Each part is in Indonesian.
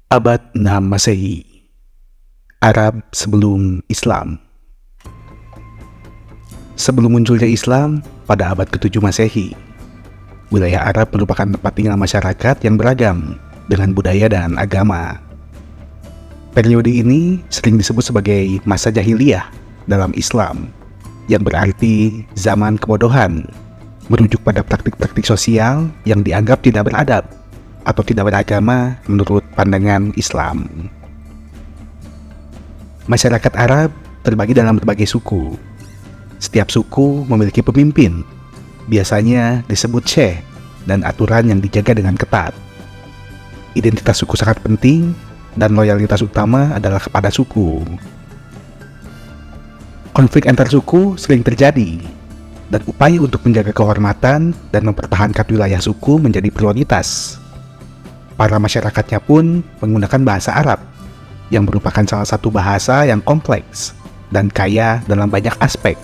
Abad 6 Masehi, Arab sebelum Islam. Sebelum munculnya Islam pada abad ke-7 Masehi, wilayah Arab merupakan tempat tinggal masyarakat yang beragam dengan budaya dan agama. Periode ini sering disebut sebagai masa jahiliyah dalam Islam, yang berarti zaman kebodohan, merujuk pada praktik-praktik sosial yang dianggap tidak beradab atau tidak beragama menurut pandangan Islam. Masyarakat Arab terbagi dalam berbagai suku. Setiap suku memiliki pemimpin, biasanya disebut syekh, dan aturan yang dijaga dengan ketat. Identitas suku sangat penting, dan loyalitas utama adalah kepada suku. Konflik antar suku sering terjadi, dan upaya untuk menjaga kehormatan dan mempertahankan wilayah suku menjadi prioritas. Para masyarakatnya pun menggunakan bahasa Arab, yang merupakan salah satu bahasa yang kompleks dan kaya dalam banyak aspek,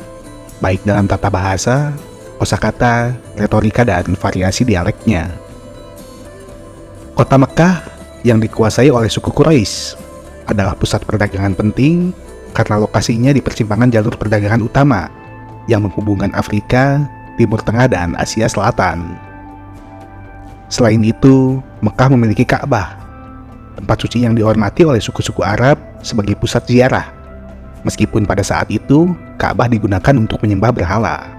baik dalam tata bahasa, kosakata, retorika, dan variasi dialeknya. Kota Mekah yang dikuasai oleh suku Quraisy adalah pusat perdagangan penting karena lokasinya di persimpangan jalur perdagangan utama yang menghubungkan Afrika, Timur Tengah, dan Asia Selatan. Selain itu, Mekah memiliki Ka'bah, tempat suci yang dihormati oleh suku-suku Arab sebagai pusat ziarah, meskipun pada saat itu Ka'bah digunakan untuk menyembah berhala.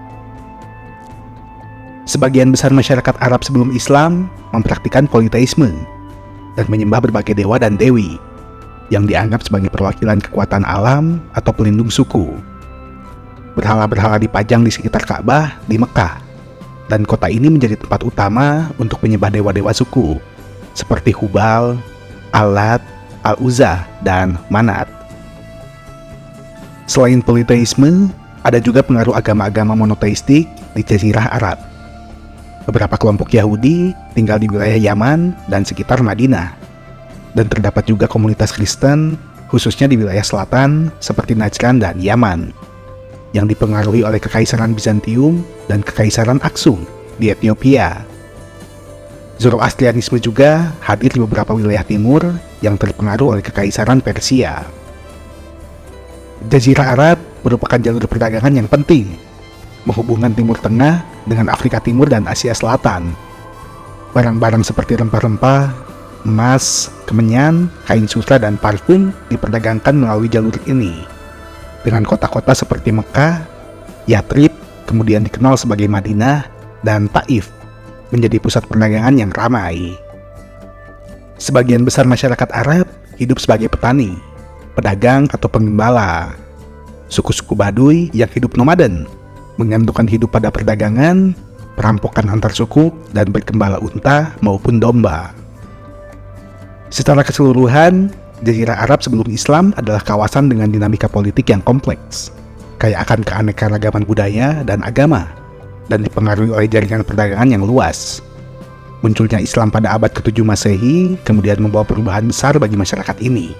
Sebagian besar masyarakat Arab sebelum Islam mempraktikkan politeisme dan menyembah berbagai dewa dan dewi yang dianggap sebagai perwakilan kekuatan alam atau pelindung suku. Berhala-berhala dipajang di sekitar Ka'bah di Mekah, dan kota ini menjadi tempat utama untuk menyembah dewa-dewa suku seperti Hubal, Al-Lat, Al-Uzza, dan Manat. Selain politeisme, ada juga pengaruh agama-agama monoteistik di Jazirah Arab. Beberapa kelompok Yahudi tinggal di wilayah Yaman dan sekitar Madinah, dan terdapat juga komunitas Kristen khususnya di wilayah selatan seperti Najran dan Yaman, yang dipengaruhi oleh Kekaisaran Bizantium dan Kekaisaran Aksum di Ethiopia. Zoroastrianisme juga hadir di beberapa wilayah timur yang terpengaruh oleh Kekaisaran Persia. Jazirah Arab merupakan jalur perdagangan yang penting, menghubungkan Timur Tengah dengan Afrika Timur dan Asia Selatan. Barang-barang seperti rempah-rempah, emas, kemenyan, kain sutra, dan parfum diperdagangkan melalui jalur ini. Dengan kota-kota seperti Mekah, Yathrib, kemudian dikenal sebagai Madinah, dan Taif, menjadi pusat perdagangan yang ramai. Sebagian besar masyarakat Arab hidup sebagai petani, pedagang, atau penggembala. Suku-suku Baduy yang hidup nomaden, menggantungkan hidup pada perdagangan, perampokan antar suku, dan bergembala unta maupun domba. Secara keseluruhan, Jazirah Arab sebelum Islam adalah kawasan dengan dinamika politik yang kompleks, kaya akan keanekaragaman budaya dan agama, dan dipengaruhi oleh jaringan perdagangan yang luas. Munculnya Islam pada abad ke-7 Masehi kemudian membawa perubahan besar bagi masyarakat ini,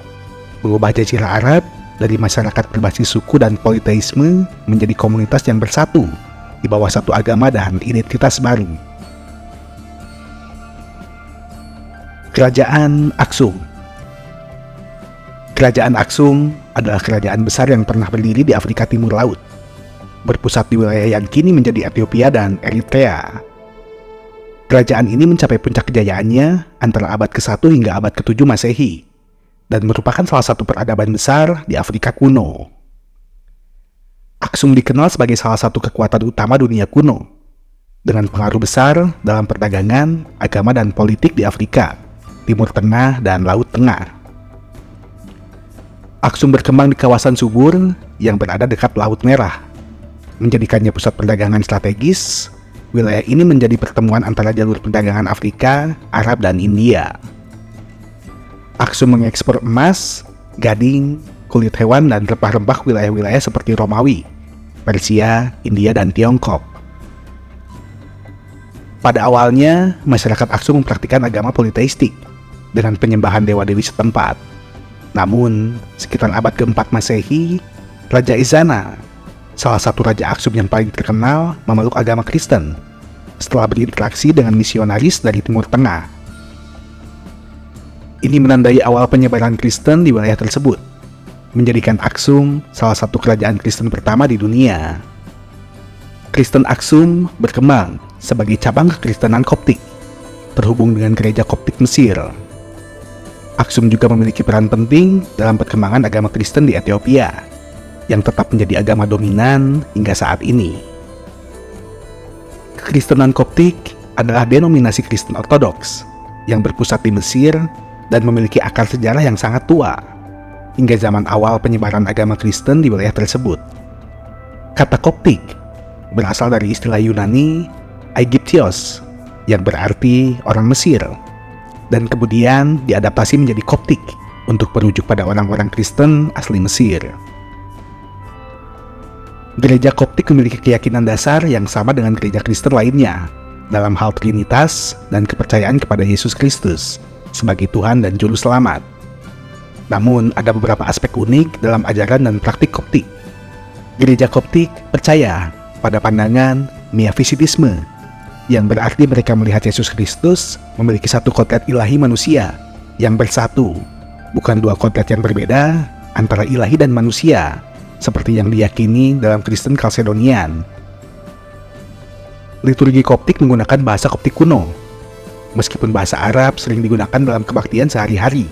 mengubah Jazirah Arab dari masyarakat berbasis suku dan politeisme menjadi komunitas yang bersatu di bawah satu agama dan identitas baru. Kerajaan Aksum. Kerajaan Aksum adalah kerajaan besar yang pernah berdiri di Afrika Timur Laut, berpusat di wilayah yang kini menjadi Ethiopia dan Eritrea. Kerajaan ini mencapai puncak kejayaannya antara abad ke-1 hingga abad ke-7 Masehi, dan merupakan salah satu peradaban besar di Afrika kuno. Aksum dikenal sebagai salah satu kekuatan utama dunia kuno, dengan pengaruh besar dalam perdagangan, agama, dan politik di Afrika, Timur Tengah, dan Laut Tengah. Aksum berkembang di kawasan subur yang berada dekat Laut Merah, menjadikannya pusat perdagangan strategis. Wilayah ini menjadi pertemuan antara jalur perdagangan Afrika, Arab, dan India. Aksum mengekspor emas, gading, kulit hewan, dan rempah-rempah ke wilayah-wilayah seperti Romawi, Persia, India, dan Tiongkok. Pada awalnya, masyarakat Aksum mempraktikkan agama politeistik dengan penyembahan dewa-dewi setempat. Namun, sekitar abad ke-4 Masehi, Raja Ezana, salah satu raja Aksum yang paling terkenal, memeluk agama Kristen setelah berinteraksi dengan misionaris dari Timur Tengah. Ini menandai awal penyebaran Kristen di wilayah tersebut, menjadikan Aksum salah satu kerajaan Kristen pertama di dunia. Kristen Aksum berkembang sebagai cabang kekristenan Koptik, terhubung dengan gereja Koptik Mesir. Aksum juga memiliki peran penting dalam perkembangan agama Kristen di Ethiopia, yang tetap menjadi agama dominan hingga saat ini. Kekristenan Koptik adalah denominasi Kristen Ortodoks yang berpusat di Mesir dan memiliki akar sejarah yang sangat tua, hingga zaman awal penyebaran agama Kristen di wilayah tersebut. Kata Koptik berasal dari istilah Yunani Aegyptios yang berarti orang Mesir, dan kemudian diadaptasi menjadi Koptik untuk merujuk pada orang-orang Kristen asli Mesir. Gereja Koptik memiliki keyakinan dasar yang sama dengan gereja Kristen lainnya dalam hal Trinitas dan kepercayaan kepada Yesus Kristus sebagai Tuhan dan Juru Selamat. Namun, ada beberapa aspek unik dalam ajaran dan praktik Koptik. Gereja Koptik percaya pada pandangan miafisitisme, yang berarti mereka melihat Yesus Kristus memiliki satu kodrat ilahi manusia yang bersatu, bukan dua kodrat yang berbeda antara ilahi dan manusia, seperti yang diyakini dalam Kristen Kalsedonian. Liturgi Koptik menggunakan bahasa Koptik kuno, meskipun bahasa Arab sering digunakan dalam kebaktian sehari-hari.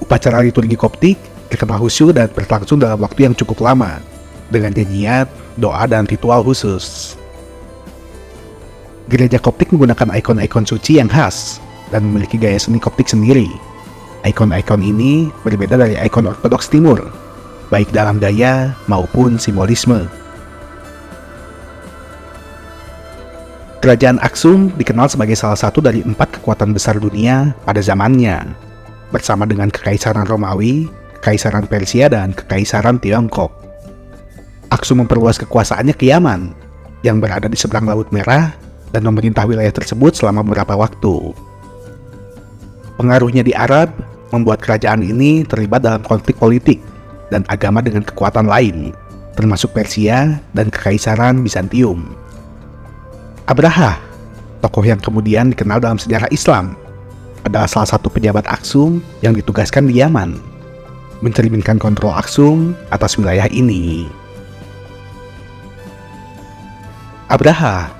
Upacara liturgi Koptik terkenal khusyuk dan berlangsung dalam waktu yang cukup lama, dengan nyanyian, doa, dan ritual khusus. Gereja Koptik menggunakan ikon-ikon suci yang khas dan memiliki gaya seni Koptik sendiri. Ikon-ikon ini berbeda dari ikon Ortodoks Timur, baik dalam gaya maupun simbolisme. Kerajaan Aksum dikenal sebagai salah satu dari 4 kekuatan besar dunia pada zamannya, bersama dengan Kekaisaran Romawi, Kekaisaran Persia, dan Kekaisaran Tiongkok. Aksum memperluas kekuasaannya ke Yaman, yang berada di seberang Laut Merah, dan memerintah wilayah tersebut selama beberapa waktu. Pengaruhnya di Arab membuat kerajaan ini terlibat dalam konflik politik dan agama dengan kekuatan lain, termasuk Persia dan Kekaisaran Bizantium. Abraha, tokoh yang kemudian dikenal dalam sejarah Islam, adalah salah satu pejabat Aksum yang ditugaskan di Yaman, mencerminkan kontrol Aksum atas wilayah ini. Abraha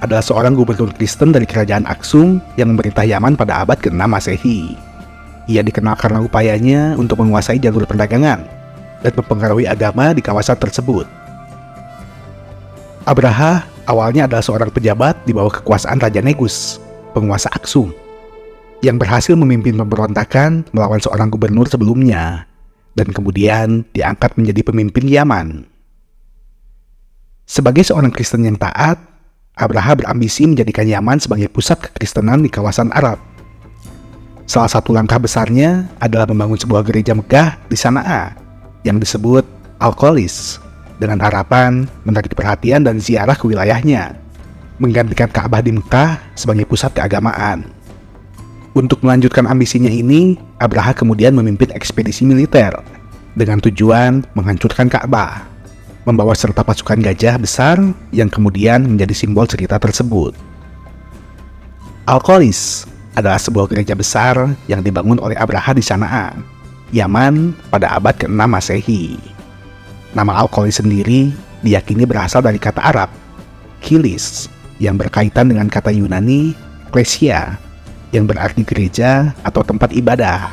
adalah seorang gubernur Kristen dari kerajaan Aksum yang memerintah Yaman pada abad ke-6 Masehi. Ia dikenal karena upayanya untuk menguasai jalur perdagangan dan mempengaruhi agama di kawasan tersebut. Abraha awalnya adalah seorang pejabat di bawah kekuasaan Raja Negus, penguasa Aksum, yang berhasil memimpin pemberontakan melawan seorang gubernur sebelumnya, dan kemudian diangkat menjadi pemimpin Yaman. Sebagai seorang Kristen yang taat, Abraha berambisi menjadikan Yaman sebagai pusat kekristenan di kawasan Arab. Salah satu langkah besarnya adalah membangun sebuah gereja megah di Sana'a yang disebut Al-Qolis, dengan harapan menarik perhatian dan ziarah ke wilayahnya, menggantikan Ka'bah di Mekah sebagai pusat keagamaan. Untuk melanjutkan ambisinya ini, Abraha kemudian memimpin ekspedisi militer dengan tujuan menghancurkan Ka'bah, membawa serta pasukan gajah besar yang kemudian menjadi simbol cerita tersebut. Al-Qolis adalah sebuah gereja besar yang dibangun oleh Abraha di Sana'a, Yaman pada abad ke-6 Masehi. Nama Al-Qolis sendiri diyakini berasal dari kata Arab, kilis, yang berkaitan dengan kata Yunani, klesia, yang berarti gereja atau tempat ibadah.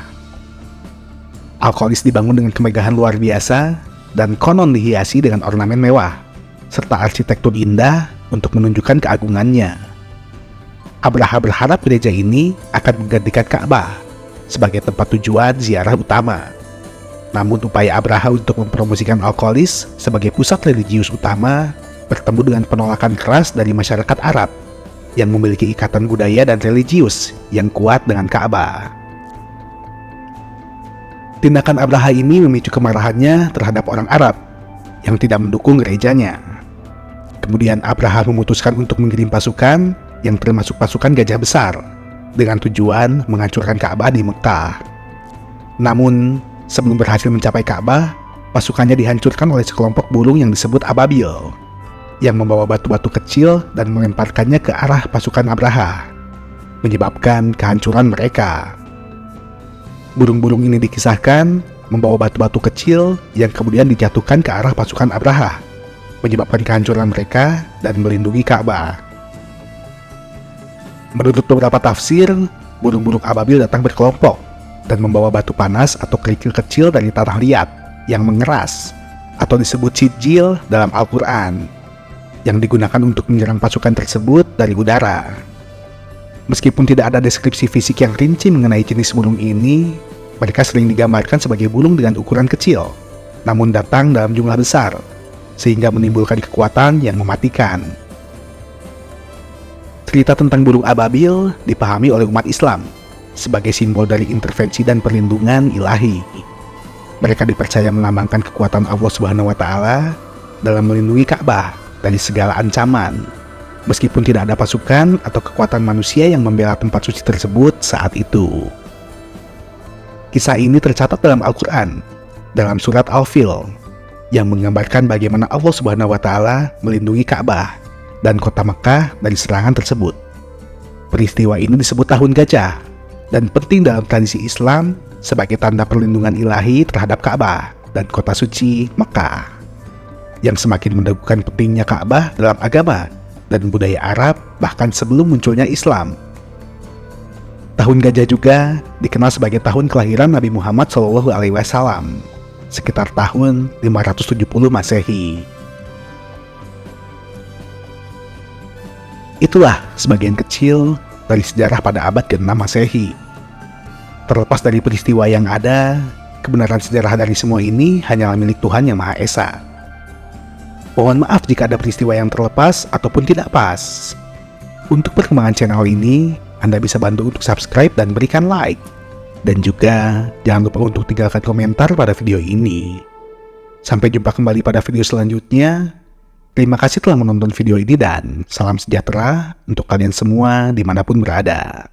Al-Qolis dibangun dengan kemegahan luar biasa dan konon dihiasi dengan ornamen mewah, serta arsitektur indah untuk menunjukkan keagungannya. Abraha berharap gereja ini akan menggantikan Ka'bah sebagai tempat tujuan ziarah utama. Namun upaya Abraha untuk mempromosikan Al-Qolis sebagai pusat religius utama bertemu dengan penolakan keras dari masyarakat Arab yang memiliki ikatan budaya dan religius yang kuat dengan Ka'bah. Tindakan Abraha ini memicu kemarahannya terhadap orang Arab yang tidak mendukung gerejanya. Kemudian Abraha memutuskan untuk mengirim pasukan yang termasuk pasukan gajah besar dengan tujuan menghancurkan Ka'bah di Mekah. Namun, sebelum berhasil mencapai Ka'bah, pasukannya dihancurkan oleh sekelompok burung yang disebut ababil, yang membawa batu-batu kecil dan melemparkannya ke arah pasukan Abraha. menyebabkan kehancuran mereka. Burung-burung ini dikisahkan membawa batu-batu kecil yang kemudian dijatuhkan ke arah pasukan Abraha, menyebabkan kehancuran mereka dan melindungi Ka'bah. Menurut beberapa tafsir, burung-burung ababil datang berkelompok dan membawa batu panas atau kerikil kecil dari tanah liat yang mengeras atau disebut sijil dalam Al-Quran, yang digunakan untuk menyerang pasukan tersebut dari udara. Meskipun tidak ada deskripsi fisik yang rinci mengenai jenis burung ini, mereka sering digambarkan sebagai burung dengan ukuran kecil, namun datang dalam jumlah besar, sehingga menimbulkan kekuatan yang mematikan. Cerita tentang burung ababil dipahami oleh umat Islam sebagai simbol dari intervensi dan perlindungan ilahi. Mereka dipercaya melambangkan kekuatan Allah Subhanahu wa Ta'ala dalam melindungi Ka'bah dari segala ancaman, meskipun tidak ada pasukan atau kekuatan manusia yang membela tempat suci tersebut saat itu. Kisah ini tercatat dalam Al-Quran, dalam surat Al-Fil, yang menggambarkan bagaimana Allah Subhanahu wa Ta'ala melindungi Ka'bah dan kota Mekah dari serangan tersebut. Peristiwa ini disebut Tahun Gajah dan penting dalam tradisi Islam sebagai tanda perlindungan ilahi terhadap Ka'bah dan kota suci Mekah, yang semakin mendegukan pentingnya Ka'bah dalam agama dan budaya Arab bahkan sebelum munculnya Islam. Tahun Gajah juga dikenal sebagai tahun kelahiran Nabi Muhammad SAW, sekitar tahun 570 Masehi. Itulah sebagian kecil dari sejarah pada abad ke-6 Masehi. Terlepas dari peristiwa yang ada, kebenaran sejarah dari semua ini hanyalah milik Tuhan Yang Maha Esa. Mohon maaf jika ada peristiwa yang terlepas ataupun tidak pas. Untuk perkembangan channel ini, Anda bisa bantu untuk subscribe dan berikan like. Dan juga jangan lupa untuk tinggalkan komentar pada video ini. Sampai jumpa kembali pada video selanjutnya. Terima kasih telah menonton video ini dan salam sejahtera untuk kalian semua dimanapun berada.